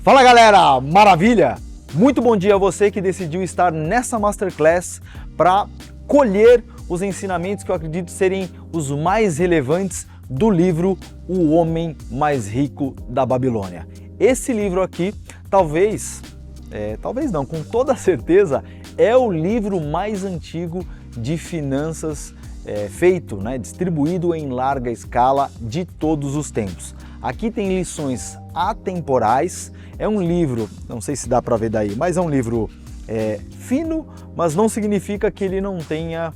Fala galera, maravilha? Muito bom dia a você que decidiu estar nessa Masterclass para colher os ensinamentos que eu acredito serem os mais relevantes do livro O Homem Mais Rico da Babilônia. Esse livro aqui, talvez não, com toda certeza, é o livro mais antigo de finanças feito, distribuído em larga escala de todos os tempos. Aqui tem lições atemporais, é um livro, não sei se dá para ver daí, mas é um livro fino, mas não significa que ele não tenha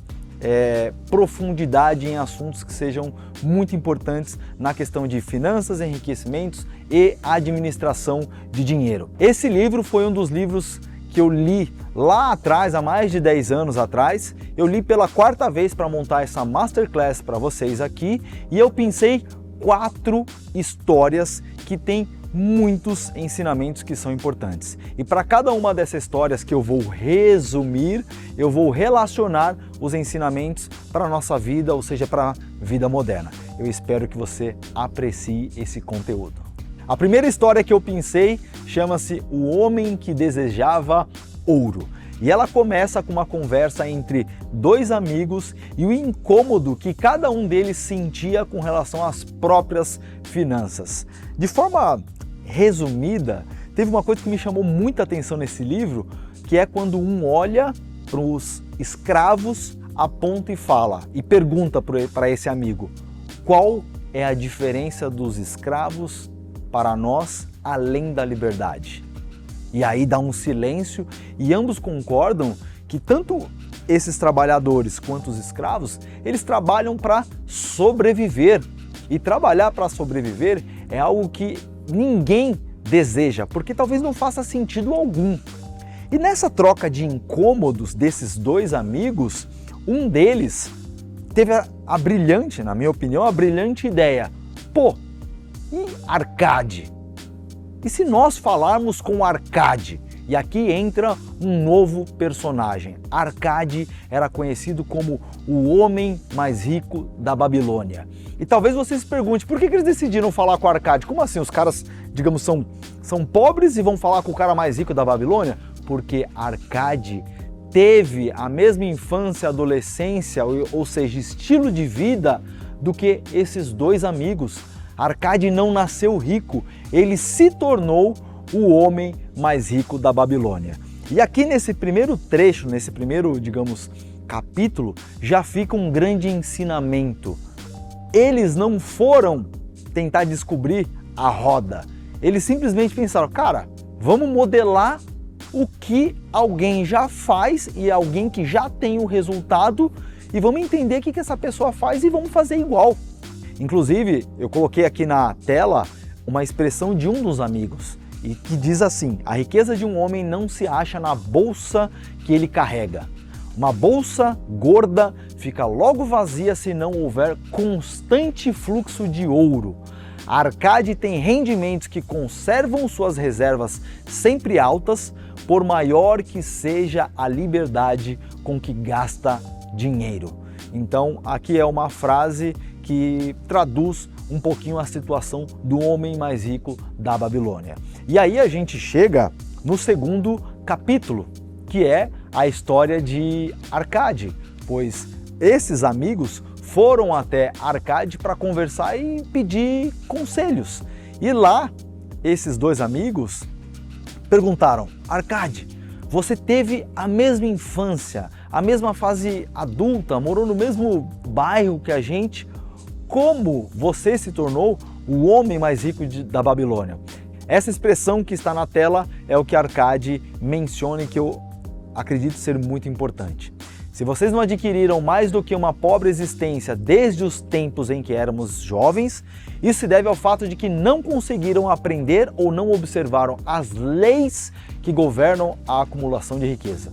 profundidade em assuntos que sejam muito importantes na questão de finanças, enriquecimentos e administração de dinheiro. Esse livro foi um dos livros que eu li lá atrás, há mais de 10 anos atrás. Eu li pela quarta vez para montar essa Masterclass para vocês aqui e eu pensei 4 histórias que têm muitos ensinamentos que são importantes. E para cada uma dessas histórias que eu vou resumir, eu vou relacionar os ensinamentos para a nossa vida, ou seja, para a vida moderna. Eu espero que você aprecie esse conteúdo. A primeira história que eu pensei chama-se O Homem que Desejava Ouro. E ela começa com uma conversa entre 2 amigos e o incômodo que cada um deles sentia com relação às próprias finanças. De forma resumida, teve uma coisa que me chamou muita atenção nesse livro, que é quando um olha para os escravos, aponta e fala, e pergunta para esse amigo, qual é a diferença dos escravos para nós além da liberdade? E aí dá um silêncio e ambos concordam que tanto esses trabalhadores quanto os escravos, eles trabalham para sobreviver. E trabalhar para sobreviver é algo que ninguém deseja, porque talvez não faça sentido algum. E nessa troca de incômodos desses 2 amigos, um deles teve a brilhante, na minha opinião, a brilhante ideia. Pô, e Arcade? E se nós falarmos com Arcade? E aqui entra um novo personagem. Arcade era conhecido como o homem mais rico da Babilônia. E talvez você se pergunte, por que eles decidiram falar com Arcade? Como assim? Os caras, digamos, são pobres e vão falar com o cara mais rico da Babilônia? Porque Arcade teve a mesma infância, adolescência, ou seja, estilo de vida do que esses 2 amigos. Arcade não nasceu rico, ele se tornou o homem mais rico da Babilônia. E aqui nesse primeiro trecho, nesse primeiro, digamos, capítulo, já fica um grande ensinamento. Eles não foram tentar descobrir a roda. Eles simplesmente pensaram, cara, vamos modelar o que alguém já faz e alguém que já tem o resultado e vamos entender o que essa pessoa faz e vamos fazer igual. Inclusive, eu coloquei aqui na tela uma expressão de um dos amigos, e que diz assim, a riqueza de um homem não se acha na bolsa que ele carrega. Uma bolsa gorda fica logo vazia se não houver constante fluxo de ouro. A Arcade tem rendimentos que conservam suas reservas sempre altas, por maior que seja a liberdade com que gasta dinheiro. Então, aqui é uma frase que traduz um pouquinho a situação do homem mais rico da Babilônia. E aí a gente chega no segundo capítulo, que é a história de Arcade, pois esses amigos foram até Arcade para conversar e pedir conselhos. E lá, esses 2 amigos perguntaram, Arcade, você teve a mesma infância, a mesma fase adulta, morou no mesmo bairro que a gente, como você se tornou o homem mais rico da Babilônia? Essa expressão que está na tela é o que Arcade menciona e que eu acredito ser muito importante. Se vocês não adquiriram mais do que uma pobre existência desde os tempos em que éramos jovens, isso se deve ao fato de que não conseguiram aprender ou não observaram as leis que governam a acumulação de riqueza.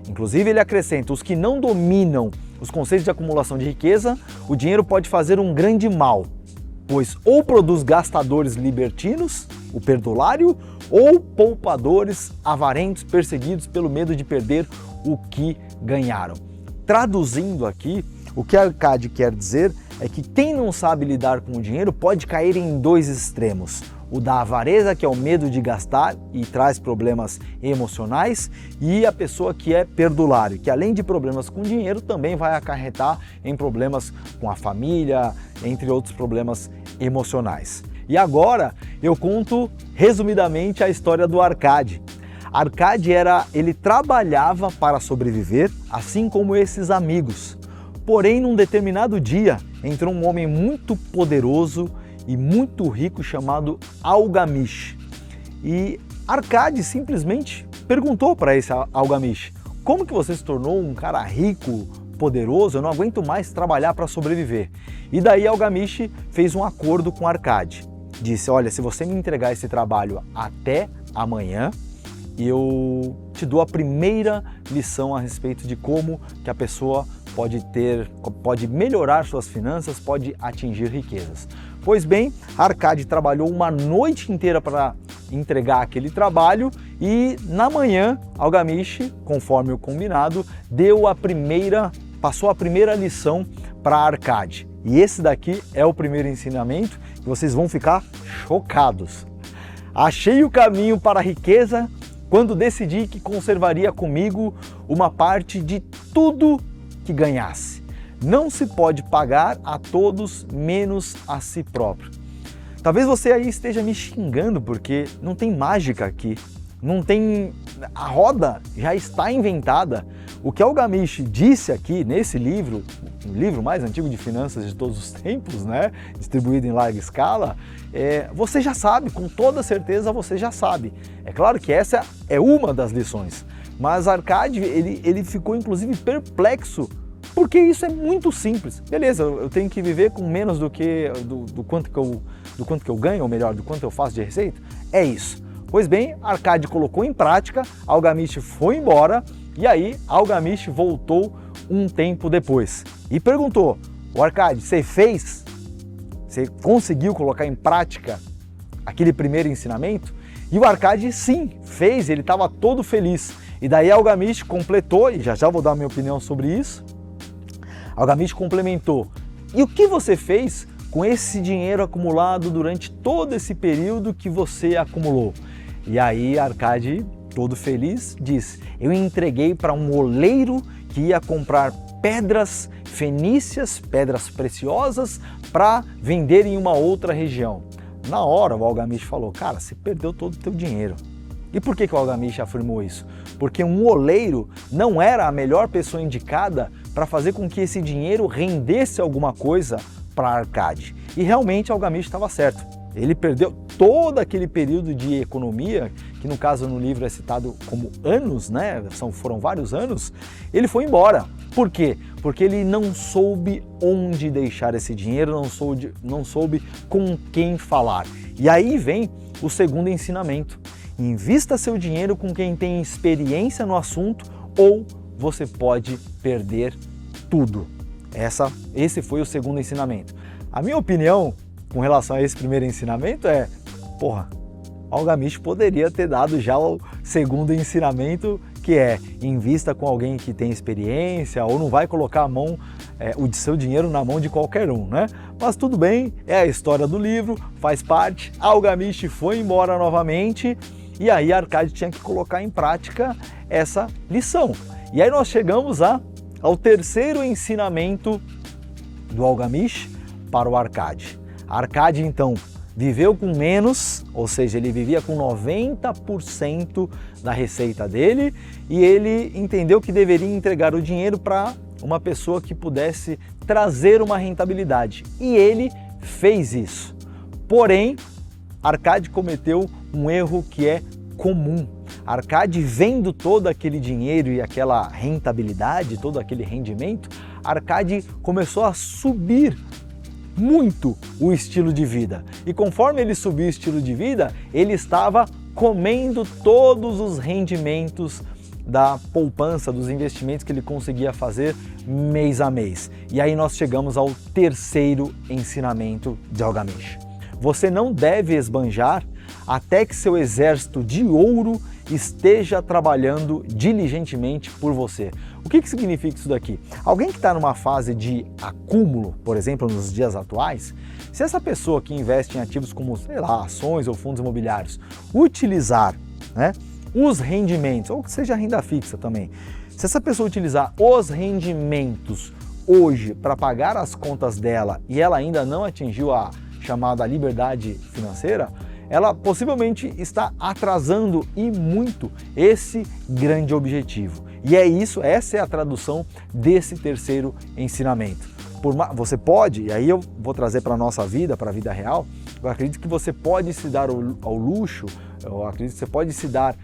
Inclusive, ele acrescenta, os que não dominam os conceitos de acumulação de riqueza, o dinheiro pode fazer um grande mal, pois ou produz gastadores libertinos, o perdulário, ou poupadores avarentos perseguidos pelo medo de perder o que ganharam. Traduzindo aqui, o que Arcade quer dizer é que quem não sabe lidar com o dinheiro pode cair em 2 extremos. o da avareza, que é o medo de gastar e traz problemas emocionais, e a pessoa que é perdulário, que além de problemas com dinheiro, também vai acarretar em problemas com a família, entre outros problemas emocionais. E agora eu conto resumidamente a história do Arcade. Arcade ele trabalhava para sobreviver, assim como esses amigos. Porém, num determinado dia, entrou um homem muito poderoso e muito rico chamado Algamish. E Arcade simplesmente perguntou para esse Algamish: como que você se tornou um cara rico, poderoso? Eu não aguento mais trabalhar para sobreviver. E daí Algamish fez um acordo com Arcade. Disse: olha, se você me entregar esse trabalho até amanhã, eu te dou a primeira lição a respeito de como que a pessoa pode melhorar suas finanças, pode atingir riquezas. Pois bem, Arcade trabalhou uma noite inteira para entregar aquele trabalho e na manhã, Algamish, conforme o combinado, passou a primeira lição para Arcade. E esse daqui é o primeiro ensinamento que vocês vão ficar chocados. Achei o caminho para a riqueza quando decidi que conservaria comigo uma parte de tudo que ganhasse. Não se pode pagar a todos menos a si próprio. Talvez você aí esteja me xingando porque não tem mágica aqui. Não tem... A roda já está inventada. O que Algamish disse aqui nesse livro, o livro mais antigo de finanças de todos os tempos, né, distribuído em larga escala, você já sabe, com toda certeza você já sabe. É claro que essa é uma das lições, mas Arcade ele ficou inclusive perplexo, porque isso é muito simples. Beleza, eu tenho que viver com menos do quanto que eu ganho, ou melhor, do quanto eu faço de receita? É isso. Pois bem, Arcade colocou em prática, Algamish foi embora e aí Algamish voltou um tempo depois e perguntou: o Arcade, você fez? Você conseguiu colocar em prática aquele primeiro ensinamento? E o Arcade sim, fez, ele estava todo feliz. E daí Algamish completou, e já vou dar a minha opinião sobre isso. Algamish complementou: e o que você fez com esse dinheiro acumulado durante todo esse período que você acumulou? E aí Arcade, todo feliz, disse: eu entreguei para um oleiro que ia comprar pedras fenícias, pedras preciosas, para vender em uma outra região. Na hora o Algamish falou: cara, você perdeu todo o teu dinheiro. E por que o Algamish afirmou isso? Porque um oleiro não era a melhor pessoa indicada para fazer com que esse dinheiro rendesse alguma coisa para Arcade. E realmente Algamish estava certo. Ele perdeu todo aquele período de economia, que no caso no livro é citado como anos, né? Foram vários anos. Ele foi embora. Por quê? Porque ele não soube onde deixar esse dinheiro, não soube com quem falar. E aí vem o segundo ensinamento: invista seu dinheiro com quem tem experiência no assunto ou você pode perder tudo. Esse foi o segundo ensinamento. A minha opinião com relação a esse primeiro ensinamento é: Algamish poderia ter dado já o segundo ensinamento, que é invista com alguém que tem experiência ou não vai colocar o seu dinheiro na mão de qualquer um, né? Mas tudo bem, é a história do livro, faz parte. Algamish foi embora novamente e aí Arcade tinha que colocar em prática essa lição. E aí nós chegamos ao terceiro ensinamento do Algamish para o Arcade. Arcade então viveu com menos, ou seja, ele vivia com 90% da receita dele e ele entendeu que deveria entregar o dinheiro para uma pessoa que pudesse trazer uma rentabilidade. E ele fez isso. Porém, Arcade cometeu um erro que é comum. Arcade, vendo todo aquele dinheiro e aquela rentabilidade, todo aquele rendimento, Arcade começou a subir muito o estilo de vida. E conforme ele subiu o estilo de vida, ele estava comendo todos os rendimentos da poupança, dos investimentos que ele conseguia fazer mês a mês. E aí nós chegamos ao terceiro ensinamento de Algamish. Você não deve esbanjar até que seu exército de ouro esteja trabalhando diligentemente por você. O que significa isso daqui? Alguém que está numa fase de acúmulo, por exemplo, nos dias atuais, se essa pessoa que investe em ativos como, sei lá, ações ou fundos imobiliários, utilizar, né, os rendimentos, ou que seja renda fixa também, se essa pessoa utilizar os rendimentos hoje para pagar as contas dela e ela ainda não atingiu a chamada liberdade financeira, ela possivelmente está atrasando e muito esse grande objetivo. E é isso, essa é a tradução desse terceiro ensinamento. Você pode, e aí eu vou trazer para a nossa vida, para a vida real, eu acredito que você pode se dar ao luxo, eu acredito que você pode se dar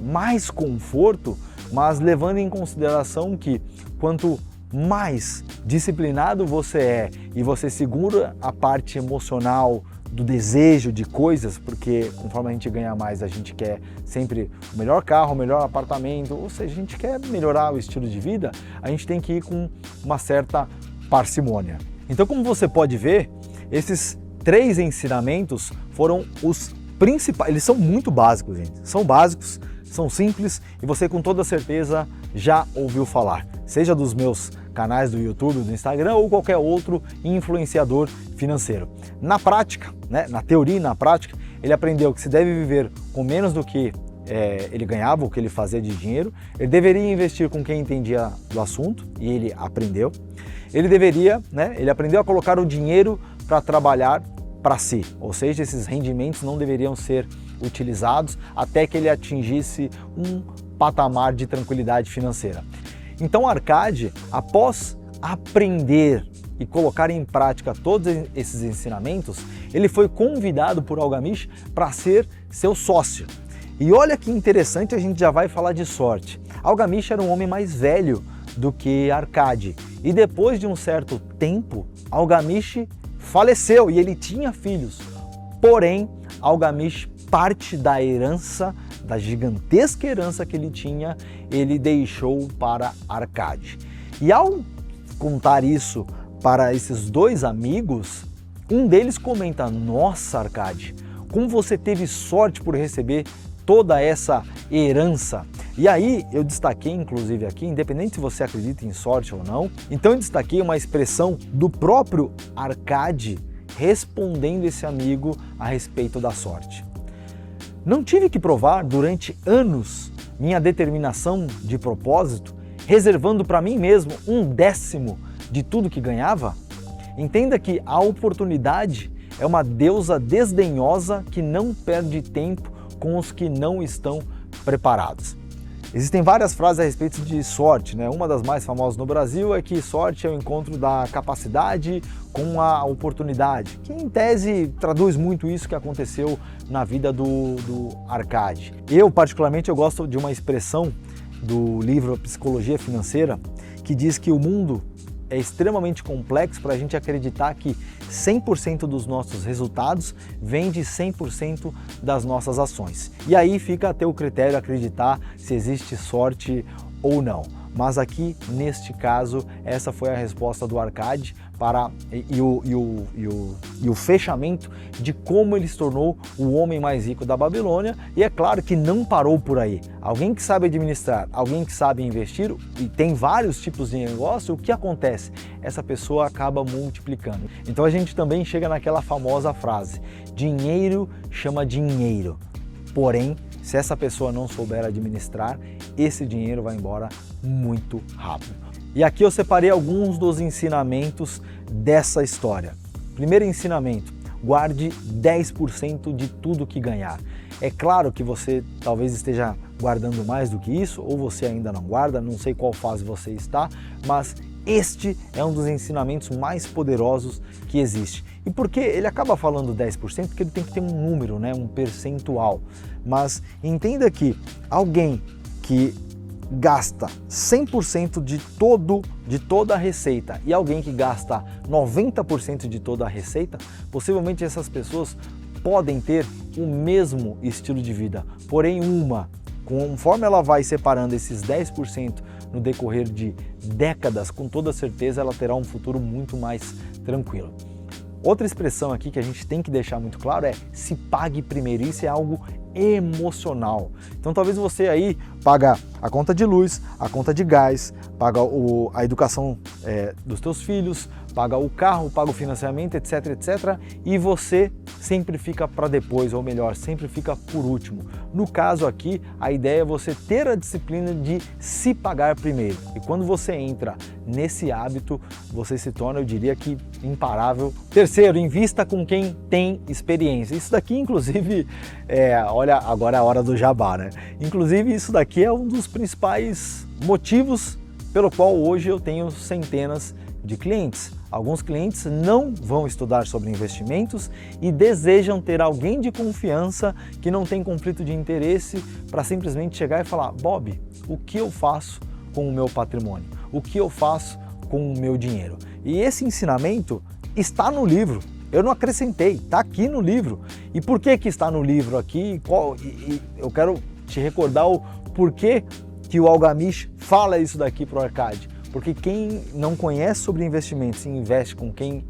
mais conforto, mas levando em consideração que quanto mais disciplinado você é e você segura a parte emocional do desejo de coisas, porque conforme a gente ganha mais, a gente quer sempre o melhor carro, o melhor apartamento, ou seja, a gente quer melhorar o estilo de vida, a gente tem que ir com uma certa parcimônia. Então, como você pode ver, esses 3 ensinamentos foram os principais, eles são muito básicos, gente, são básicos, são simples e você com toda certeza já ouviu falar, seja dos meus canais do YouTube, do Instagram ou qualquer outro influenciador financeiro. Na prática, né, na teoria e na prática, ele aprendeu que se deve viver com menos do que ele ganhava, o que ele fazia de dinheiro, ele deveria investir com quem entendia do assunto, e ele aprendeu. Ele aprendeu a colocar o dinheiro para trabalhar para si, ou seja, esses rendimentos não deveriam ser utilizados até que ele atingisse um patamar de tranquilidade financeira. Então Arcade, após aprender e colocar em prática todos esses ensinamentos, ele foi convidado por Algamish para ser seu sócio. E olha que interessante, a gente já vai falar de sorte. Algamish era um homem mais velho do que Arcade e depois de um certo tempo, Algamish faleceu e ele tinha filhos. Porém, Algamish, parte da herança, da gigantesca herança que ele tinha, ele deixou para Arcade. E ao contar isso para esses 2 amigos, um deles comenta: nossa, Arcade, como você teve sorte por receber toda essa herança. E aí eu destaquei inclusive aqui, independente se você acredita em sorte ou não, então eu destaquei uma expressão do próprio Arcade respondendo esse amigo a respeito da sorte. Não tive que provar durante anos minha determinação de propósito, reservando para mim mesmo 1/10 de tudo que ganhava? Entenda que a oportunidade é uma deusa desdenhosa que não perde tempo com os que não estão preparados. Existem várias frases a respeito de sorte, né? Uma das mais famosas no Brasil é que sorte é o encontro da capacidade com a oportunidade, que em tese traduz muito isso que aconteceu na vida do Arcade. Eu particularmente gosto de uma expressão do livro Psicologia Financeira que diz que o mundo é extremamente complexo para a gente acreditar que 100% dos nossos resultados vem de 100% das nossas ações. E aí fica a teu critério acreditar se existe sorte ou não. Mas aqui, neste caso, essa foi a resposta do Arcade para o fechamento de como ele se tornou o homem mais rico da Babilônia. E é claro que não parou por aí. Alguém que sabe administrar, alguém que sabe investir e tem vários tipos de negócio, o que acontece? Essa pessoa acaba multiplicando. Então a gente também chega naquela famosa frase: dinheiro chama dinheiro. Porém, se essa pessoa não souber administrar, esse dinheiro vai embora muito rápido. E aqui eu separei alguns dos ensinamentos dessa história. Primeiro ensinamento: guarde 10% de tudo que ganhar. É claro que você talvez esteja guardando mais do que isso, ou você ainda não guarda, não sei qual fase você está, mas este é um dos ensinamentos mais poderosos que existe. E por que ele acaba falando 10%? Porque ele tem que ter um número, né? Um percentual. Mas entenda que alguém que gasta 100% de toda a receita e alguém que gasta 90% de toda a receita, possivelmente essas pessoas podem ter o mesmo estilo de vida. Porém, conforme ela vai separando esses 10% no decorrer de décadas, com toda certeza ela terá um futuro muito mais tranquilo. Outra expressão aqui que a gente tem que deixar muito claro é se pague primeiro. Isso é algo emocional. Então talvez você aí paga a conta de luz, a conta de gás, paga a educação dos teus filhos, paga o carro, paga o financiamento, etc, etc, e você sempre fica para depois, ou melhor, sempre fica por último. No caso aqui, a ideia é você ter a disciplina de se pagar primeiro. E quando você entra nesse hábito, você se torna, eu diria que, imparável. Terceiro, invista com quem tem experiência. Isso daqui, inclusive, olha, agora é a hora do jabá, né? Inclusive, isso daqui é um dos principais motivos pelo qual hoje eu tenho centenas de clientes. Alguns clientes não vão estudar sobre investimentos e desejam ter alguém de confiança que não tem conflito de interesse para simplesmente chegar e falar: Bob, o que eu faço com o meu patrimônio? O que eu faço com o meu dinheiro? E esse ensinamento está no livro. Eu não acrescentei, está aqui no livro. E por que que está no livro aqui? Eu quero te recordar o porquê que o Algamish fala isso daqui para o Arcade. Porque quem não conhece sobre investimentos e investe com quem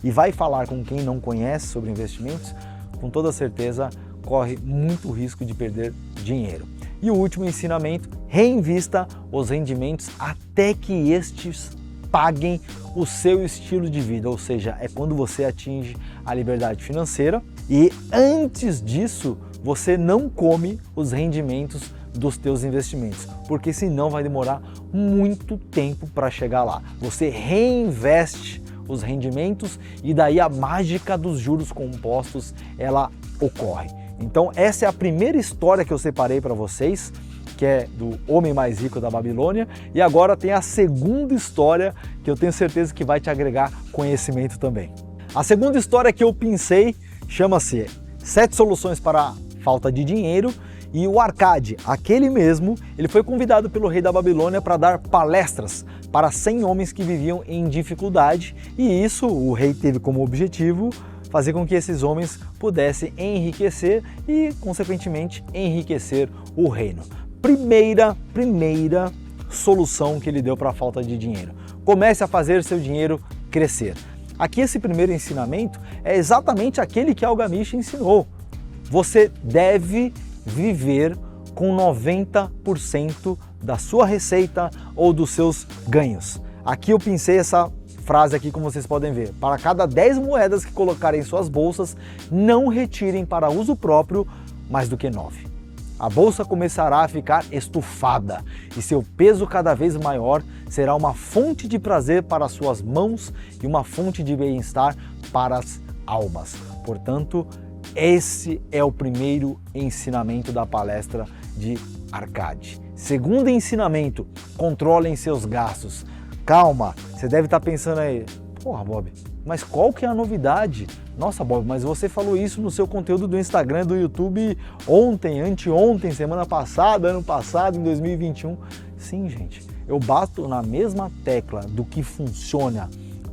e vai falar com quem não conhece sobre investimentos, com toda certeza corre muito risco de perder dinheiro. E o último ensinamento: reinvista os rendimentos até que estes paguem o seu estilo de vida, ou seja, é quando você atinge a liberdade financeira e antes disso você não come os rendimentos dos teus investimentos, porque senão vai demorar muito tempo para chegar lá. Você reinveste os rendimentos e daí a mágica dos juros compostos ela ocorre. Então essa é a primeira história que eu separei para vocês, que é do homem mais rico da Babilônia, e agora tem a segunda história que eu tenho certeza que vai te agregar conhecimento também. A segunda história que eu pensei chama-se 7 soluções para a falta de dinheiro. E o Arcade, aquele mesmo, ele foi convidado pelo rei da Babilônia para dar palestras para 100 homens que viviam em dificuldade, e isso o rei teve como objetivo fazer com que esses homens pudessem enriquecer e, consequentemente, enriquecer o reino. Primeira solução que ele deu para a falta de dinheiro: comece a fazer seu dinheiro crescer. Aqui esse primeiro ensinamento é exatamente aquele que Algamish ensinou. Você deve viver com 90% da sua receita ou dos seus ganhos. Aqui eu pensei essa frase aqui, como vocês podem ver: para cada 10 moedas que colocarem em suas bolsas, não retirem para uso próprio mais do que 9. A bolsa começará a ficar estufada e seu peso cada vez maior será uma fonte de prazer para as suas mãos e uma fonte de bem-estar para as almas. Portanto, esse é o primeiro ensinamento da palestra de Arcade. Segundo ensinamento: controlem seus gastos. Calma, você deve estar pensando aí: porra, Bob, mas qual que é a novidade? Nossa, Bob, mas você falou isso no seu conteúdo do Instagram, do YouTube ontem, anteontem, semana passada, ano passado, em 2021. Sim, gente, eu bato na mesma tecla do que funciona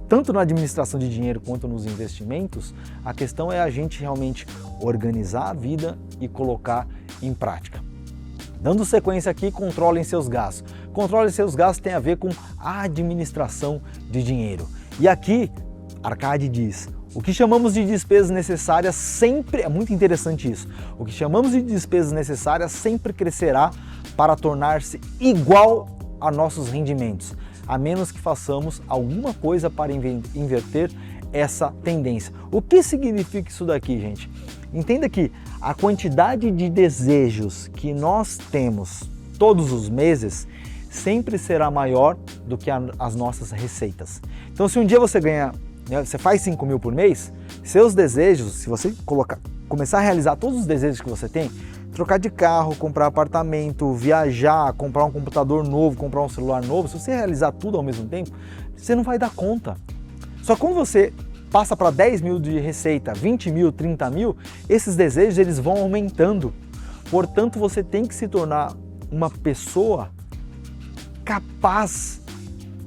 tanto na administração de dinheiro quanto nos investimentos. A questão é a gente realmente organizar a vida e colocar em prática. Dando sequência aqui, controlem seus gastos. Controlem seus gastos tem a ver com a administração de dinheiro. E aqui, Arcade diz: o que chamamos de despesas necessárias sempre, é muito interessante isso, o que chamamos de despesas necessárias sempre crescerá para tornar-se igual a nossos rendimentos, a menos que façamos alguma coisa para inverter essa tendência. O que significa isso daqui, gente? Entenda que a quantidade de desejos que nós temos todos os meses sempre será maior do que as nossas receitas. Então, se um dia você ganha, você faz 5 mil por mês, seus desejos, se você começar a realizar todos os desejos que você tem, trocar de carro, comprar apartamento, viajar, comprar um computador novo, comprar um celular novo, se você realizar tudo ao mesmo tempo, você não vai dar conta. Só que quando você passa para 10 mil de receita, 20 mil, 30 mil, esses desejos eles vão aumentando. Portanto, você tem que se tornar uma pessoa capaz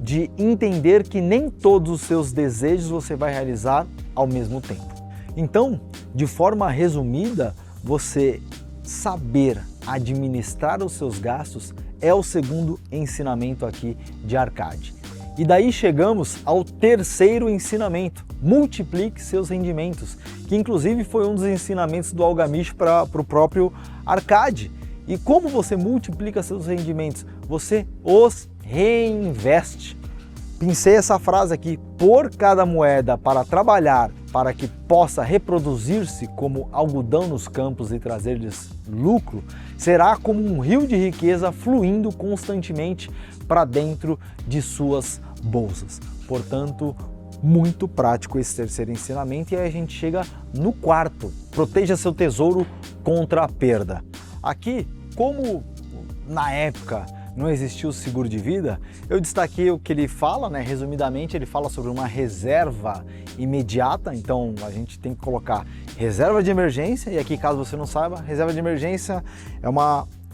de entender que nem todos os seus desejos você vai realizar ao mesmo tempo. Então, de forma resumida, você saber administrar os seus gastos é o segundo ensinamento aqui de Arcade. E daí chegamos ao terceiro ensinamento: multiplique seus rendimentos, que inclusive foi um dos ensinamentos do Algamish para o próprio Arkady. E como você multiplica seus rendimentos? Você os reinveste. Pensei essa frase aqui: por cada moeda para trabalhar para que possa reproduzir-se como algodão nos campos e trazer-lhes lucro, será como um rio de riqueza fluindo constantemente para dentro de suas bolsas. Portanto, muito prático esse terceiro ensinamento. E aí a gente chega no quarto: proteja seu tesouro contra a perda. Aqui, como na época não existia o seguro de vida, eu destaquei o que ele fala, né? Resumidamente, ele fala sobre uma reserva imediata. Então a gente tem que colocar reserva de emergência, e aqui, caso você não saiba, reserva de emergência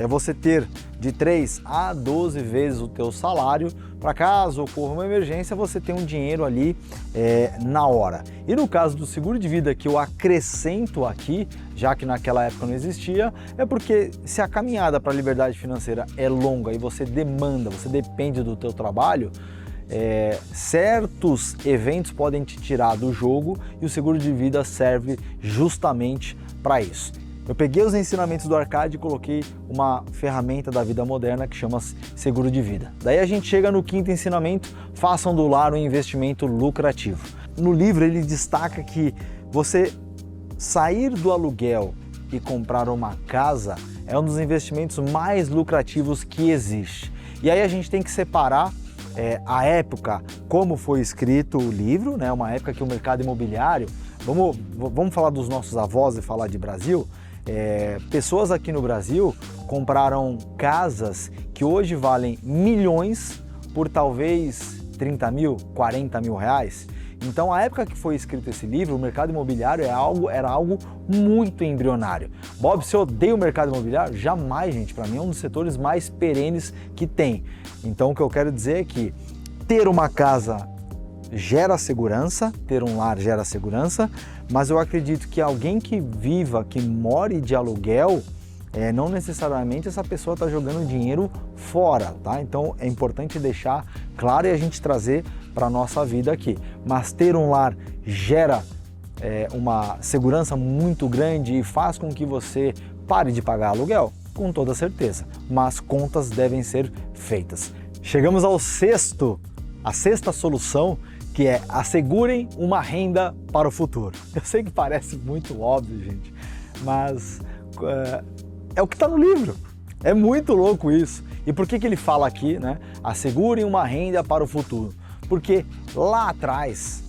é você ter de 3 a 12 vezes o teu salário, para caso ocorra uma emergência, você ter um dinheiro ali na hora. E no caso do seguro de vida, que eu acrescento aqui, já que naquela época não existia, é porque se a caminhada para a liberdade financeira é longa e você depende do teu trabalho, certos eventos podem te tirar do jogo, e o seguro de vida serve justamente para isso. Eu peguei os ensinamentos do Arkady e coloquei uma ferramenta da vida moderna que chama seguro de vida. Daí a gente chega no quinto ensinamento: façam do lar um investimento lucrativo. No livro ele destaca que você sair do aluguel e comprar uma casa é um dos investimentos mais lucrativos que existe. E aí a gente tem que separar a época como foi escrito o livro, né? Uma época que o mercado imobiliário, vamos falar dos nossos avós e falar de Brasil. Pessoas aqui no Brasil compraram casas que hoje valem milhões por talvez 30 mil, 40 mil reais. Então, a época que foi escrito esse livro, o mercado imobiliário era algo muito embrionário. Bob, você odeia o mercado imobiliário? Jamais, gente. Para mim é um dos setores mais perenes que tem. Então, o que eu quero dizer é que ter uma casa gera segurança, ter um lar gera segurança, mas eu acredito que alguém que more de aluguel, não necessariamente essa pessoa está jogando dinheiro fora, tá? Então é importante deixar claro e a gente trazer para a nossa vida aqui. Mas ter um lar gera uma segurança muito grande e faz com que você pare de pagar aluguel, com toda certeza, mas contas devem ser feitas. Chegamos a sexta solução, que é: assegurem uma renda para o futuro. Eu sei que parece muito óbvio, gente, mas é o que está no livro. É muito louco isso. E por que ele fala aqui, né? Assegurem uma renda para o futuro. Porque lá atrás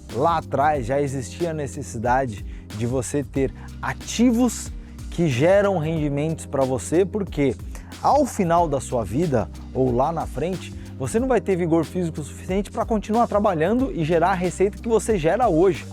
já existia a necessidade de você ter ativos que geram rendimentos para você, porque ao final da sua vida ou lá na frente, você não vai ter vigor físico suficiente para continuar trabalhando e gerar a receita que você gera hoje.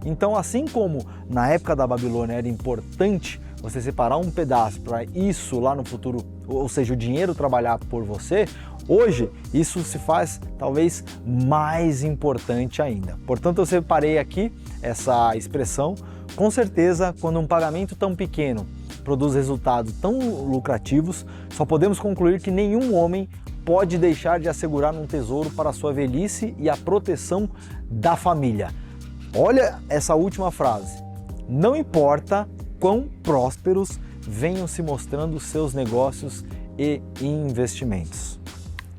Então, assim como na época da Babilônia era importante você separar um pedaço para isso lá no futuro, ou seja, o dinheiro trabalhar por você, hoje isso se faz talvez mais importante ainda. Portanto, eu separei aqui essa expressão. Com certeza, quando um pagamento tão pequeno produz resultados tão lucrativos, só podemos concluir que nenhum homem pode deixar de assegurar um tesouro para a sua velhice e a proteção da família. Olha essa última frase: não importa quão prósperos venham se mostrando seus negócios e investimentos.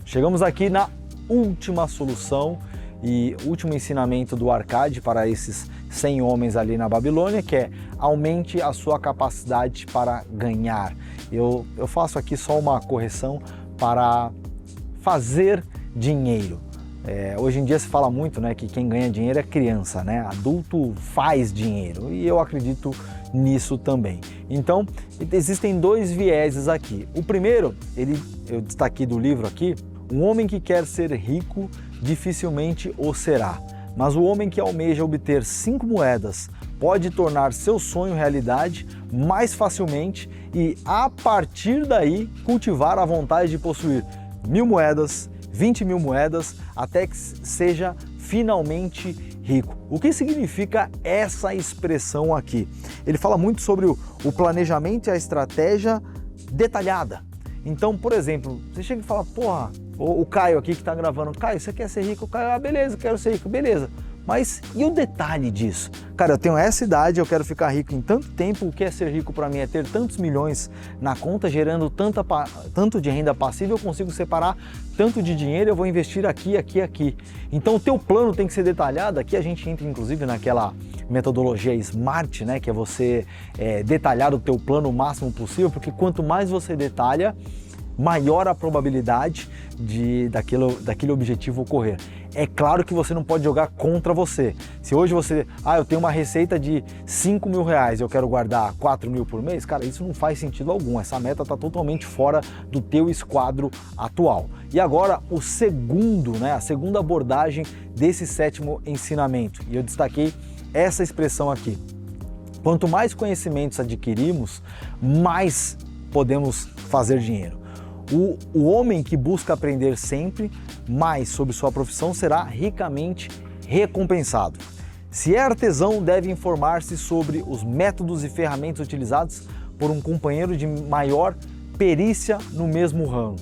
Chegamos aqui na última solução e último ensinamento do Arkady para esses 100 homens ali na Babilônia, que é: aumente a sua capacidade para ganhar. Eu faço aqui só uma correção: para fazer dinheiro. Hoje em dia se fala muito, né, que quem ganha dinheiro é criança, né? Adulto faz dinheiro, e eu acredito nisso também. Então, existem dois vieses aqui. O primeiro, eu destaquei do livro aqui: um homem que quer ser rico dificilmente o será, mas o homem que almeja obter 5 moedas pode tornar seu sonho realidade mais facilmente e, a partir daí, cultivar a vontade de possuir 1000 moedas, 20 mil moedas, até que seja finalmente rico. O que significa essa expressão aqui? Ele fala muito sobre o planejamento e a estratégia detalhada. Então, por exemplo, você chega e fala: porra, O Caio aqui que está gravando, Caio, você quer ser rico? Caio, beleza, quero ser rico, beleza. Mas e o detalhe disso? Cara, eu tenho essa idade, eu quero ficar rico em tanto tempo, o que é ser rico para mim é ter tantos milhões na conta, gerando tanto de renda passiva, eu consigo separar tanto de dinheiro, eu vou investir aqui, aqui, aqui. Então o teu plano tem que ser detalhado, aqui a gente entra inclusive naquela metodologia SMART, né, que é você detalhar o teu plano o máximo possível, porque quanto mais você detalha, maior a probabilidade daquele objetivo ocorrer. É claro que você não pode jogar contra você. Se hoje eu tenho uma receita de 5 mil reais e eu quero guardar 4 mil por mês, cara, isso não faz sentido algum. Essa meta está totalmente fora do teu esquadro atual. E agora a segunda abordagem desse 7º ensinamento. E eu destaquei essa expressão aqui. Quanto mais conhecimentos adquirimos, mais podemos fazer dinheiro. O homem que busca aprender sempre mais sobre sua profissão será ricamente recompensado. Se é artesão, deve informar-se sobre os métodos e ferramentas utilizados por um companheiro de maior perícia no mesmo ramo.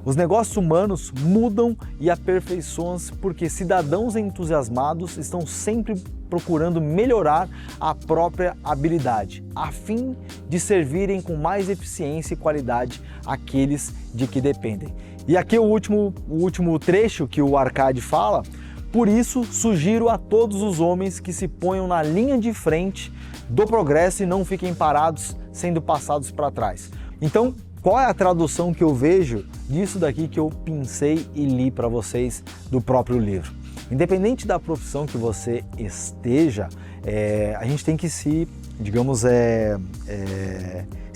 Os negócios humanos mudam e aperfeiçoam-se porque cidadãos entusiasmados estão sempre procurando melhorar a própria habilidade, a fim de servirem com mais eficiência e qualidade aqueles de que dependem. E aqui o último trecho que o Arcade fala: por isso sugiro a todos os homens que se ponham na linha de frente do progresso e não fiquem parados sendo passados para trás. Então, qual é a tradução que eu vejo disso daqui que eu pensei e li para vocês do próprio livro? Independente da profissão que você esteja, a gente tem que se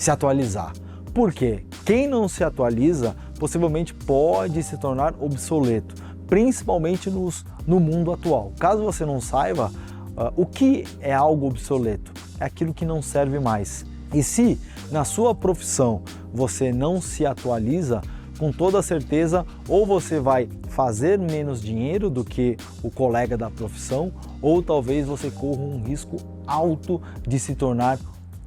atualizar. Por quê? Quem não se atualiza possivelmente pode se tornar obsoleto, principalmente no mundo atual. Caso você não saiba, o que é algo obsoleto? É aquilo que não serve mais. E se na sua profissão você não se atualiza, com toda certeza, ou você vai fazer menos dinheiro do que o colega da profissão, ou talvez você corra um risco alto de se tornar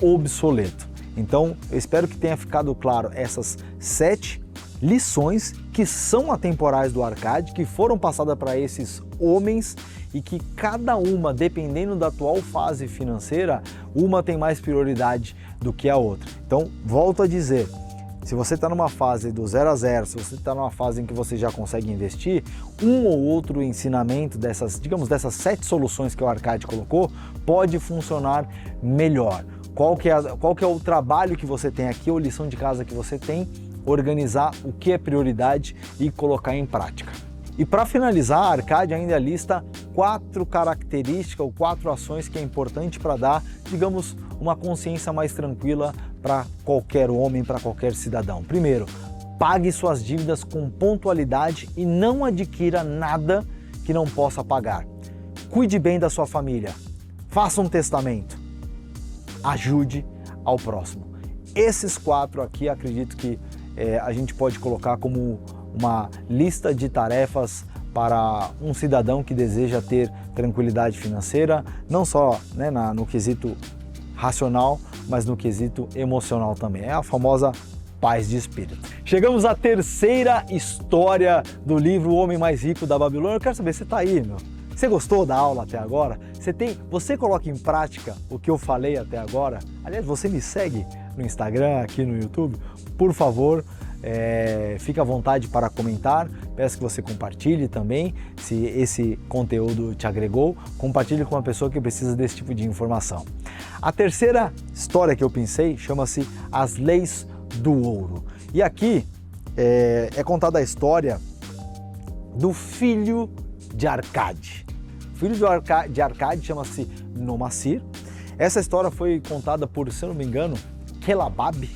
obsoleto. Então, eu espero que tenha ficado claro essas 7 lições que são atemporais do Arcade, que foram passadas para esses homens e que cada uma, dependendo da atual fase financeira, uma tem mais prioridade do que a outra. Então, volto a dizer, se você está numa fase do 0 a 0, se você está numa fase em que você já consegue investir, um ou outro ensinamento dessas 7 soluções que o Arcade colocou pode funcionar melhor. Qual que é o trabalho que você tem aqui, ou lição de casa que você tem? Organizar o que é prioridade e colocar em prática. E para finalizar, a Arcade ainda lista 4 características ou 4 ações que é importante para dar, uma consciência mais tranquila para qualquer homem, para qualquer cidadão. Primeiro, pague suas dívidas com pontualidade e não adquira nada que não possa pagar. Cuide bem da sua família, faça um testamento, ajude ao próximo. Esses 4 aqui, acredito que a gente pode colocar como uma lista de tarefas para um cidadão que deseja ter tranquilidade financeira, não só no quesito racional, mas no quesito emocional também. É a famosa paz de espírito. Chegamos à 3ª história do livro O Homem Mais Rico da Babilônia. Eu quero saber, você está aí, meu? Você gostou da aula até agora? Você coloca em prática o que eu falei até agora? Aliás, você me segue no Instagram, aqui no YouTube? Por favor, fique à vontade para comentar. Peço que você compartilhe também, se esse conteúdo te agregou. Compartilhe com uma pessoa que precisa desse tipo de informação. A 3ª história que eu pensei chama-se As Leis do Ouro. E aqui é contada a história do filho de Arcade. O filho de Arcade chama-se Nomacir. Essa história foi contada por, se eu não me engano, Kelabab.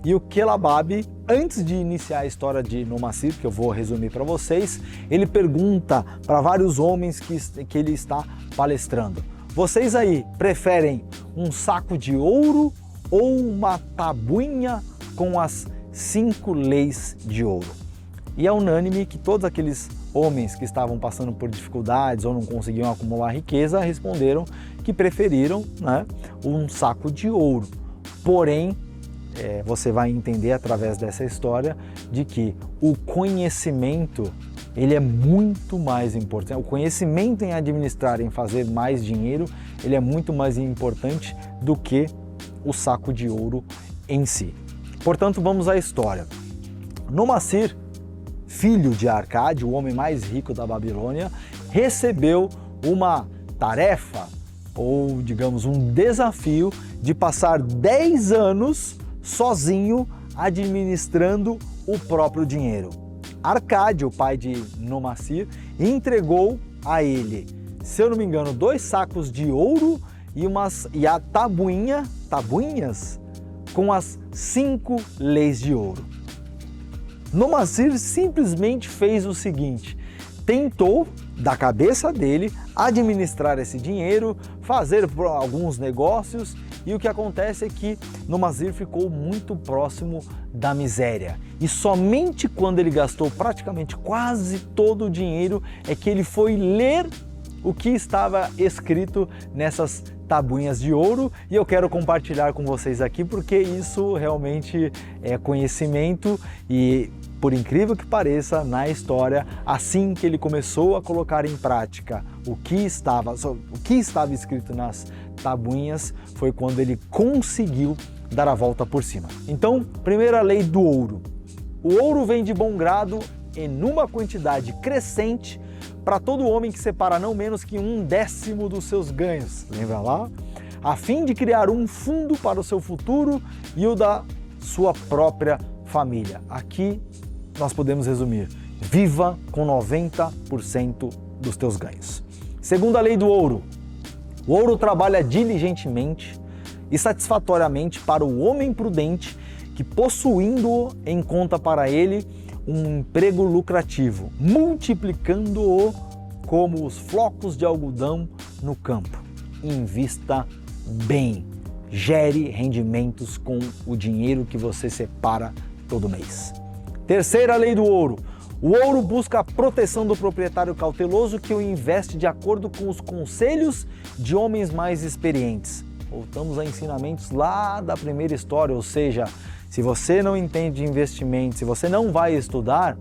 E o Kelabab, antes de iniciar a história de Nomacir, que eu vou resumir para vocês, ele pergunta para vários homens que ele está palestrando: vocês aí preferem um saco de ouro ou uma tabuinha com as 5 leis de ouro? E é unânime que todos aqueles homens que estavam passando por dificuldades ou não conseguiam acumular riqueza responderam que preferiram um saco de ouro. Porém, você vai entender através dessa história de que o conhecimento ele é muito mais importante. O conhecimento em administrar, em fazer mais dinheiro, ele é muito mais importante do que o saco de ouro em si. Portanto, vamos à história. Nomasir, filho de Arcade, o homem mais rico da Babilônia, recebeu uma tarefa, ou digamos um desafio, de passar 10 anos sozinho administrando o próprio dinheiro. Arcade, o pai de Nomasir, entregou a ele, se eu não me engano, 2 sacos de ouro e a tabuinhas com as 5 leis de ouro. Nomasir simplesmente fez o seguinte: tentou, da cabeça dele, administrar esse dinheiro, fazer alguns negócios, e o que acontece é que Nomasir ficou muito próximo da miséria. E somente quando ele gastou praticamente quase todo o dinheiro é que ele foi ler o que estava escrito nessas tabuinhas de ouro, e eu quero compartilhar com vocês aqui porque isso realmente é conhecimento. E por incrível que pareça, na história, assim que ele começou a colocar em prática o que estava escrito nas tabuinhas, foi quando ele conseguiu dar a volta por cima. Então, primeira lei do ouro. O ouro vem de bom grado e numa quantidade crescente para todo homem que separa não menos que 1/10 dos seus ganhos. Lembra lá? A fim de criar um fundo para o seu futuro e o da sua própria família. Aqui nós podemos resumir: viva com 90% dos teus ganhos. Segunda lei do ouro. O ouro trabalha diligentemente e satisfatoriamente para o homem prudente que, possuindo-o, encontra para ele um emprego lucrativo, multiplicando-o como os flocos de algodão no campo. Invista bem, gere rendimentos com o dinheiro que você separa todo mês. Terceira lei do ouro. O ouro busca a proteção do proprietário cauteloso que o investe de acordo com os conselhos de homens mais experientes. Voltamos a ensinamentos lá da primeira história, ou seja, se você não entende de investimento, se você não vai estudar,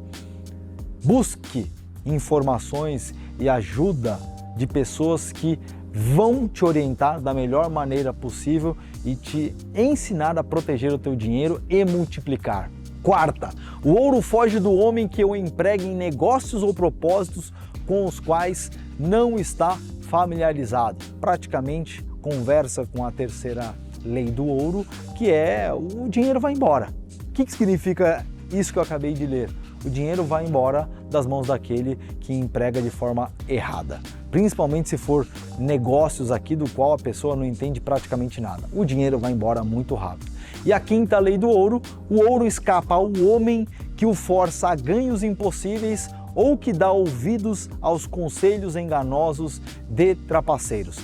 busque informações e ajuda de pessoas que vão te orientar da melhor maneira possível e te ensinar a proteger o teu dinheiro e multiplicar. Quarta, o ouro foge do homem que o emprega em negócios ou propósitos com os quais não está familiarizado. Praticamente conversa com a terceira lei do ouro, que é o dinheiro vai embora. O que significa isso que eu acabei de ler? O dinheiro vai embora das mãos daquele que emprega de forma errada. Principalmente se for negócios aqui do qual a pessoa não entende praticamente nada. O dinheiro vai embora muito rápido. E a quinta lei do ouro: o ouro escapa ao homem que o força a ganhos impossíveis ou que dá ouvidos aos conselhos enganosos de trapaceiros.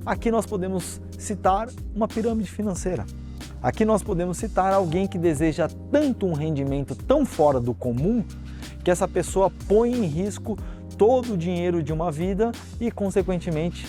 Aqui nós podemos citar uma pirâmide financeira. Aqui nós podemos citar alguém que deseja tanto um rendimento tão fora do comum que essa pessoa põe em risco todo o dinheiro de uma vida e, consequentemente,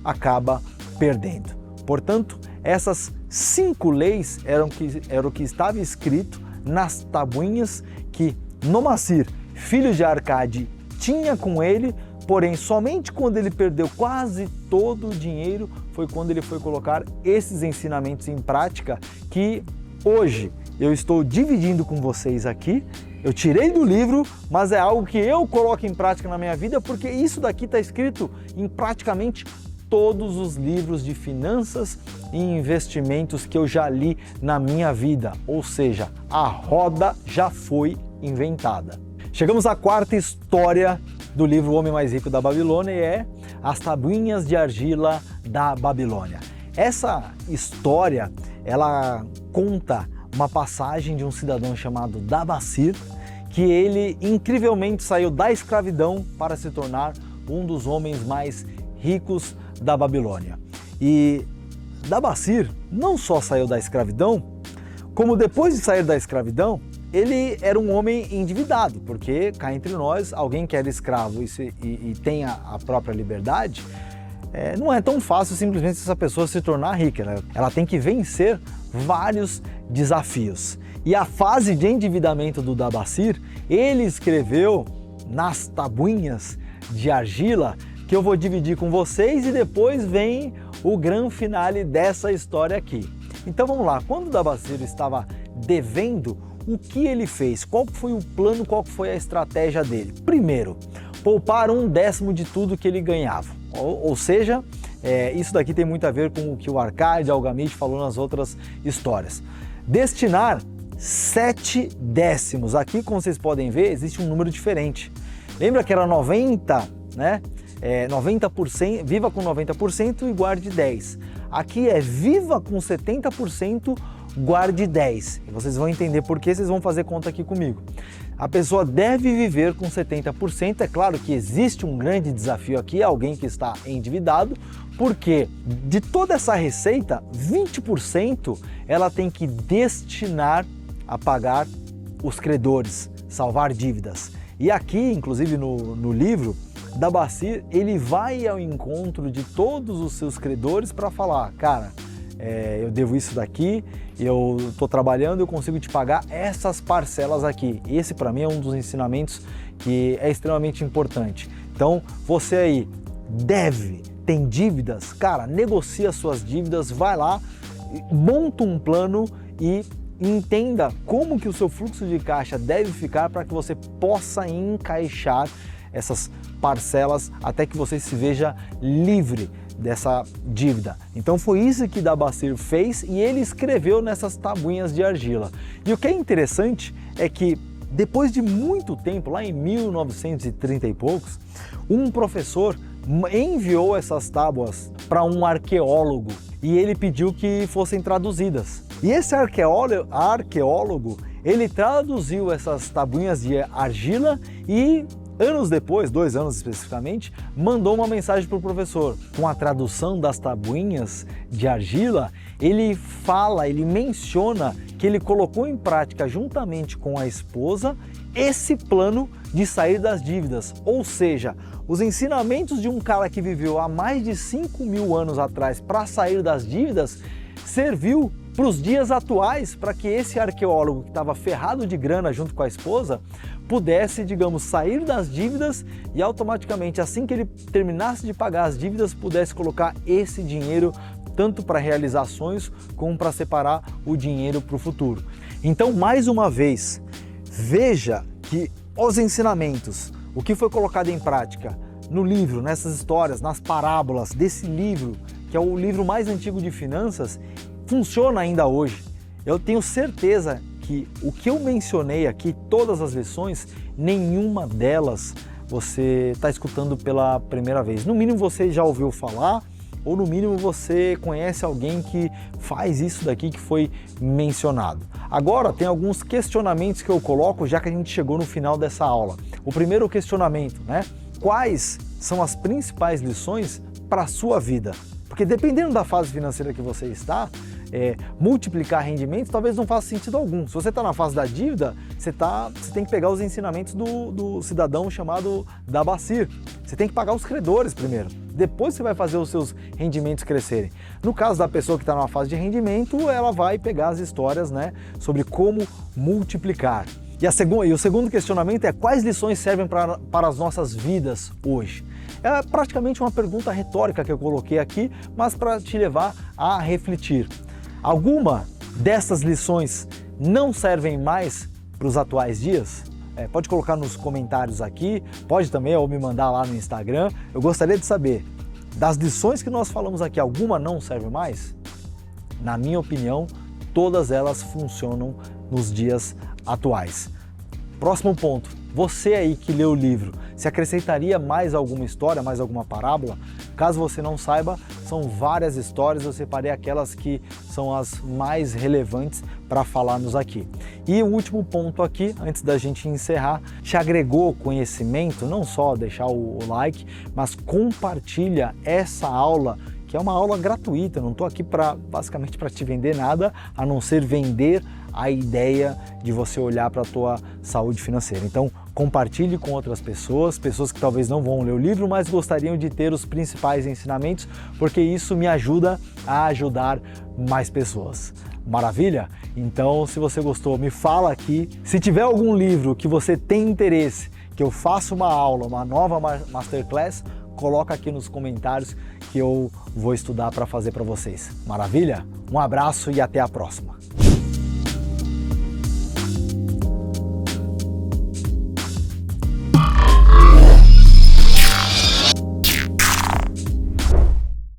acaba perdendo. Portanto, essas 5 leis eram o que estava escrito nas tabuinhas que Nomasir, filho de Arcade, tinha com ele, porém somente quando ele perdeu quase todo o dinheiro foi quando ele foi colocar esses ensinamentos em prática que hoje eu estou dividindo com vocês aqui. Eu tirei do livro, mas é algo que eu coloco em prática na minha vida, porque isso daqui está escrito em praticamente todos os livros de finanças e investimentos que eu já li na minha vida, ou seja, a roda já foi inventada. Chegamos à quarta história do livro O Homem Mais Rico da Babilônia e é As Tabuinhas de Argila da Babilônia. Essa história, ela conta uma passagem de um cidadão chamado Dabasir, que ele incrivelmente saiu da escravidão para se tornar um dos homens mais ricos da Babilônia. E Dabasir não só saiu da escravidão, como depois de sair da escravidão, ele era um homem endividado, porque cá entre nós, alguém que era escravo e tem a própria liberdade, não é tão fácil simplesmente essa pessoa se tornar rica. Ela tem que vencer vários desafios. E a fase de endividamento do Dabacir, ele escreveu nas tabuinhas de argila, que eu vou dividir com vocês, e depois vem o grande finale dessa história aqui. Então vamos lá, quando o Dabacir estava devendo, o que ele fez? Qual foi o plano, qual foi a estratégia dele? Primeiro, poupar 1/10 de tudo que ele ganhava. Ou seja, isso daqui tem muito a ver com o que o Arcade Algamit falou nas outras histórias. Destinar 7/10. Aqui, como vocês podem ver, existe um número diferente. Lembra que era 90, né? 90%, viva com 90% e guarde 10. Aqui é viva com 70%, guarde 10. E vocês vão entender por que, vocês vão fazer conta aqui comigo. A pessoa deve viver com 70%. É claro que existe um grande desafio aqui, alguém que está endividado, porque de toda essa receita, 20% ela tem que destinar a pagar os credores, salvar dívidas. E aqui, inclusive no livro, Dabacir, ele vai ao encontro de todos os seus credores para falar, cara, eu devo isso daqui, eu estou trabalhando, eu consigo te pagar essas parcelas aqui. Esse para mim é um dos ensinamentos que é extremamente importante. Então você aí tem dívidas, cara, negocia suas dívidas, vai lá, monta um plano e entenda como que o seu fluxo de caixa deve ficar para que você possa encaixar essas parcelas até que você se veja livre dessa dívida. Então foi isso que Dabacir fez e ele escreveu nessas tabuinhas de argila. E o que é interessante é que depois de muito tempo, lá em 1930 e poucos, um professor enviou essas tábuas para um arqueólogo e ele pediu que fossem traduzidas. E esse arqueólogo, ele traduziu essas tabuinhas de argila e anos depois, 2 anos especificamente, mandou uma mensagem para o professor. Com a tradução das tabuinhas de argila, ele menciona que ele colocou em prática juntamente com a esposa esse plano de sair das dívidas. Ou seja, os ensinamentos de um cara que viveu há mais de 5.000 anos atrás para sair das dívidas serviu para os dias atuais, para que esse arqueólogo que estava ferrado de grana junto com a esposa pudesse, digamos, sair das dívidas e automaticamente, assim que ele terminasse de pagar as dívidas, pudesse colocar esse dinheiro tanto para realizar ações como para separar o dinheiro para o futuro. Então, mais uma vez, veja que os ensinamentos, o que foi colocado em prática no livro, nessas histórias, nas parábolas desse livro, que é o livro mais antigo de finanças, funciona ainda hoje. Eu tenho certeza que o que eu mencionei aqui, todas as lições, nenhuma delas você está escutando pela primeira vez. No mínimo você já ouviu falar, ou no mínimo você conhece alguém que faz isso daqui que foi mencionado. Agora tem alguns questionamentos que eu coloco, já que a gente chegou no final dessa aula. O primeiro questionamento, né? Quais são as principais lições para a sua vida? Porque dependendo da fase financeira que você está, multiplicar rendimentos talvez não faça sentido algum. Se você está na fase da dívida, você tem que pegar os ensinamentos do cidadão chamado Dabacir. Você tem que pagar os credores primeiro, depois você vai fazer os seus rendimentos crescerem. No caso da pessoa que está numa fase de rendimento, ela vai pegar as histórias, né, sobre como multiplicar. E o segundo questionamento é: quais lições servem para as nossas vidas hoje? É praticamente uma pergunta retórica que eu coloquei aqui, mas para te levar a refletir. Alguma dessas lições não servem mais para os atuais dias? Pode colocar nos comentários aqui, pode também ou me mandar lá no Instagram. Eu gostaria de saber, das lições que nós falamos aqui, alguma não serve mais? Na minha opinião, todas elas funcionam nos dias atuais. Próximo ponto, você aí que leu o livro, se acrescentaria mais alguma história, mais alguma parábola? Caso você não saiba, são várias histórias, eu separei aquelas que são as mais relevantes para falarmos aqui. E o último ponto aqui, antes da gente encerrar, te agregou conhecimento? Não só deixar o like, mas compartilha essa aula, que é uma aula gratuita. Não estou aqui basicamente para te vender nada, a não ser vender a ideia de você olhar para a tua saúde financeira. Então, compartilhe com outras pessoas, pessoas que talvez não vão ler o livro, mas gostariam de ter os principais ensinamentos, porque isso me ajuda a ajudar mais pessoas. Maravilha? Então, se você gostou, me fala aqui. Se tiver algum livro que você tem interesse, que eu faça uma aula, uma nova masterclass, coloca aqui nos comentários que eu vou estudar para fazer para vocês. Maravilha? Um abraço e até a próxima.